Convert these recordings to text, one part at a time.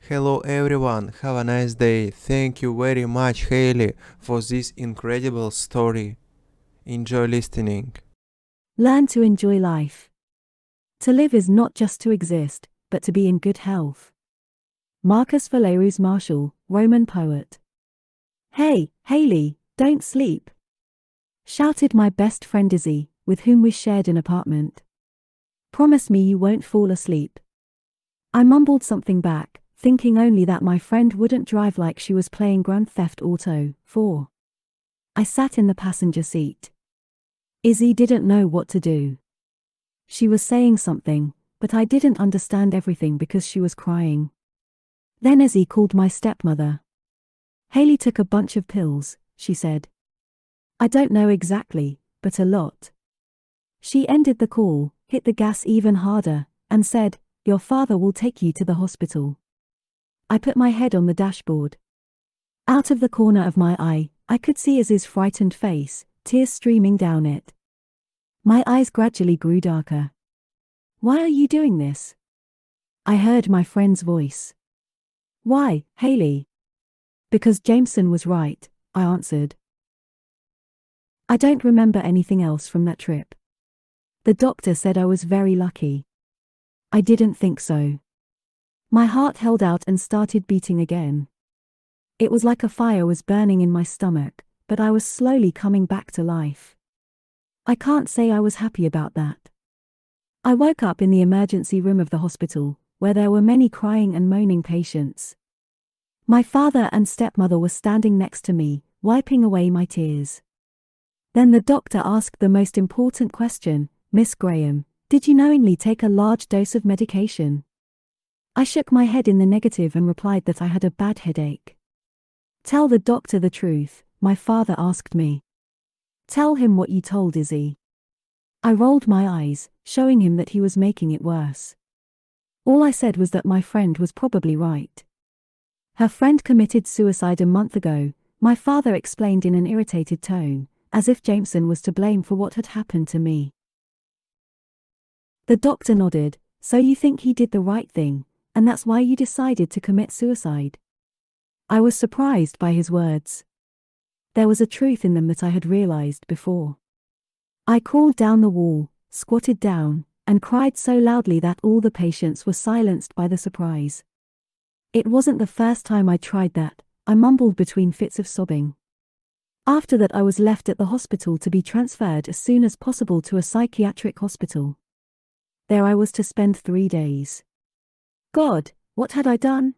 Hello everyone, have a nice day. Thank you very much, Haley, for this incredible story. Enjoy listening. Learn to enjoy life. To live is not just to exist, but to be in good health. Marcus Valerius Martial, Roman poet. Hey, Haley, don't sleep, shouted my best friend Izzy, with whom we shared an apartment. Promise me you won't fall asleep. I mumbled something back, thinking only that my friend wouldn't drive like she was playing Grand Theft Auto 4. I sat in the passenger seat. Izzy didn't know what to do. She was saying something, but I didn't understand everything because she was crying. Then Izzy called my stepmother. Haley took a bunch of pills, she said. I don't know exactly, but a lot. She ended the call, hit the gas even harder, and said, "Your father will take you to the hospital." I put my head on the dashboard. Out of the corner of my eye, I could see Izzy's frightened face, tears streaming down it. My eyes gradually grew darker. "Why are you doing this?" I heard my friend's voice. "Why, Haley?" "Because Jameson was right," I answered. I don't remember anything else from that trip. The doctor said I was very lucky. I didn't think so. My heart held out and started beating again. It was like a fire was burning in my stomach, but I was slowly coming back to life. I can't say I was happy about that. I woke up in the emergency room of the hospital, where there were many crying and moaning patients. My father and stepmother were standing next to me, wiping away my tears. Then the doctor asked the most important question, "Miss Graham, did you knowingly take a large dose of medication?" I shook my head in the negative and replied that I had a bad headache. "Tell the doctor the truth," my father asked me. "Tell him what you told Izzy." I rolled my eyes, showing him that he was making it worse. All I said was that my friend was probably right. Her friend committed suicide a month ago, my father explained in an irritated tone, as if Jameson was to blame for what had happened to me. The doctor nodded. "So you think he did the right thing, and that's why you decided to commit suicide?" I was surprised by his words. There was a truth in them that I had realized before. I crawled down the wall, squatted down, and cried so loudly that all the patients were silenced by the surprise. It wasn't the first time I tried that, I mumbled between fits of sobbing. After that I was left at the hospital to be transferred as soon as possible to a psychiatric hospital. There I was to spend 3 days. God, what had I done?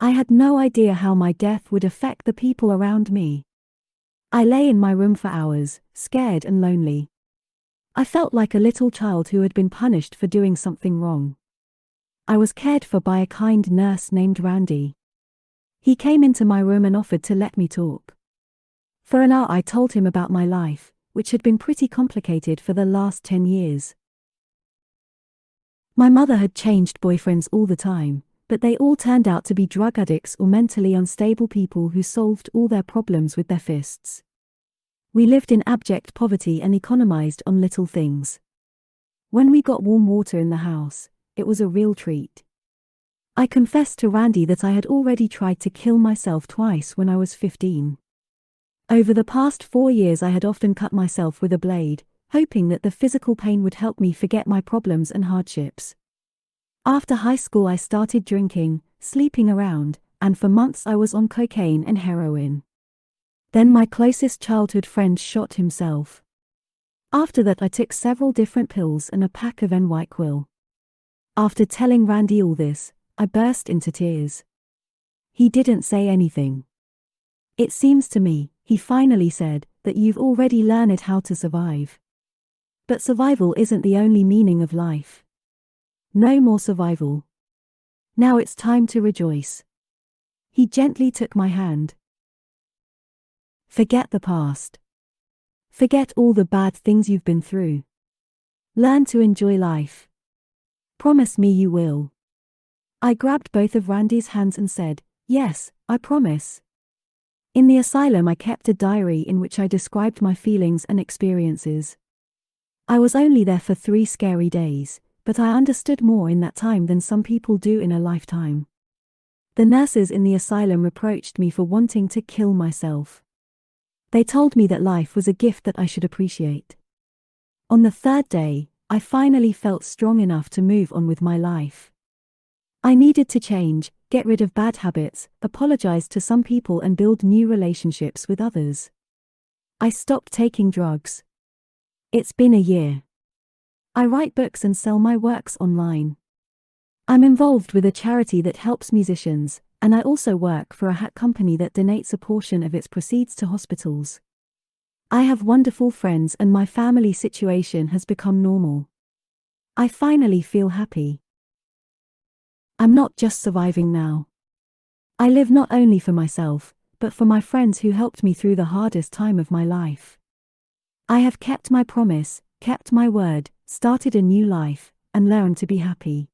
I had no idea how my death would affect the people around me. I lay in my room for hours, scared and lonely. I felt like a little child who had been punished for doing something wrong. I was cared for by a kind nurse named Randy. He came into my room and offered to let me talk. For an hour I told him about my life, which had been pretty complicated for the last 10 years. My mother had changed boyfriends all the time, but they all turned out to be drug addicts or mentally unstable people who solved all their problems with their fists. We lived in abject poverty and economized on little things. When we got warm water in the house, it was a real treat. I confessed to Randy that I had already tried to kill myself twice when I was 15. Over the past 4 years I had often cut myself with a blade, hoping that the physical pain would help me forget my problems and hardships. After high school I started drinking, sleeping around, and for months I was on cocaine and heroin. Then my closest childhood friend shot himself. After that I took several different pills and a pack of NyQuil. After telling Randy all this, I burst into tears. He didn't say anything. "It seems to me," he finally said, "that you've already learned how to survive. But survival isn't the only meaning of life. No more survival. Now it's time to rejoice." He gently took my hand. "Forget the past. Forget all the bad things you've been through. Learn to enjoy life. Promise me you will." I grabbed both of Randy's hands and said, "Yes, I promise." In the asylum I kept a diary in which I described my feelings and experiences. I was only there for 3 scary days, but I understood more in that time than some people do in a lifetime. The nurses in the asylum reproached me for wanting to kill myself. They told me that life was a gift that I should appreciate. On the third day, I finally felt strong enough to move on with my life. I needed to change, get rid of bad habits, apologize to some people and build new relationships with others. I stopped taking drugs. It's been a year. I write books and sell my works online. I'm involved with a charity that helps musicians, and I also work for a hat company that donates a portion of its proceeds to hospitals. I have wonderful friends and my family situation has become normal. I finally feel happy. I'm not just surviving now. I live not only for myself, but for my friends who helped me through the hardest time of my life. I have kept my promise, kept my word, started a new life, and learned to be happy.